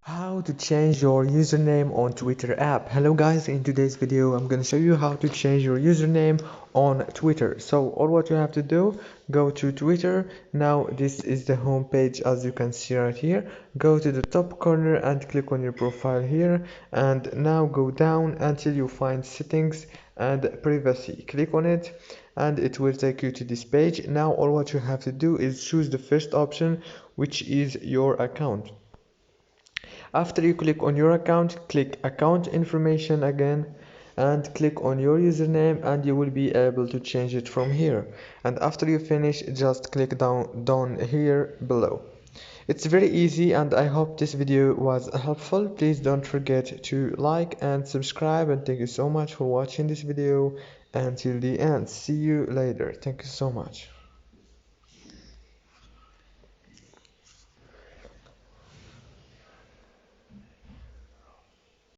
How to change your username on Twitter app. Hello guys, in today's video I'm gonna show you how to change your username on Twitter. So all what you have to do, go to Twitter. Now this is the home page, as you can see right here. Go to the top corner and click on your profile here, and now go down until you find settings and privacy. Click on it and it will take you to this page. Now all what you have to do is choose the first option, which is your account. After you click on your account, click account information again and click on your username, and you will be able to change it from here. And after you finish, just click down here below. It's very easy, and I hope this video was helpful. Please don't forget to like and subscribe, and thank you so much for watching this video until the end. See you later. Thank you so much.